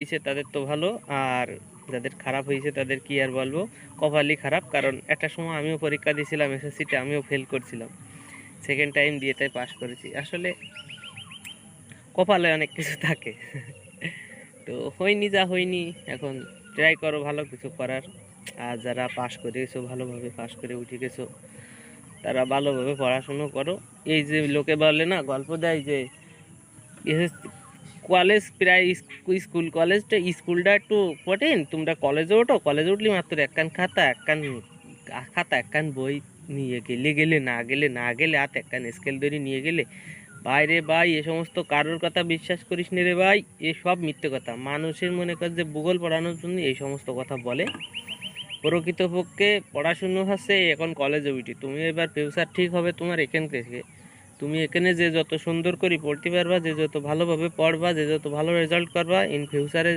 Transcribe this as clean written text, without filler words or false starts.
হয়েছে তাদের তো ভালো, আর যাদের খারাপ হয়েছে তাদের কি আর বলবো, কপালই খারাপ। কারণ একটা সময় আমিও পরীক্ষা দিয়েছিলাম এসএসসিতে, আমিও ফেল করছিলাম, সেকেন্ড টাইম দিয়ে তাই পাস করেছি। আসলে কপালে অনেক কিছু থাকে। তো হয়নি যা হয়নি, এখন ট্রাই করো ভালো কিছু করার। আর যারা পাস করে গেছো, ভালোভাবে পাস করে উঠে গেছো, তারা ভালোভাবে পড়াশুনো করো। এই যে লোকে বলে না, গল্প দেয় যে কলেজ প্রায় স্কুল কলেজটা স্কুলটা একটু কঠিন, তোমরা কলেজে ওঠো, কলেজে উঠলে মাত্র একখান খাতা, একখান বই নিয়ে গেলে না গেলে না গেলে হাতে একখান স্কেল ধরে নিয়ে গেলে। বাইরে ভাই এ সমস্ত কারোর কথা বিশ্বাস করিস নে রে ভাই, এ সব মিথ্যে কথা। মানুষের মনে কর যে ভূগোল পড়ানোর জন্য এই সমস্ত কথা বলে। প্রকৃতপক্ষে পড়াশুনো হচ্ছে এখন কলেজে উঠি, তুমি এবার ফিউচার ঠিক হবে তোমার এখান থেকে। তুমি এখানে যে যত সুন্দর করে পড়তে পারবা, যে যত ভালোভাবে পড়বা, যে যত ভালো রেজাল্ট করবা, ইন ফিউচারে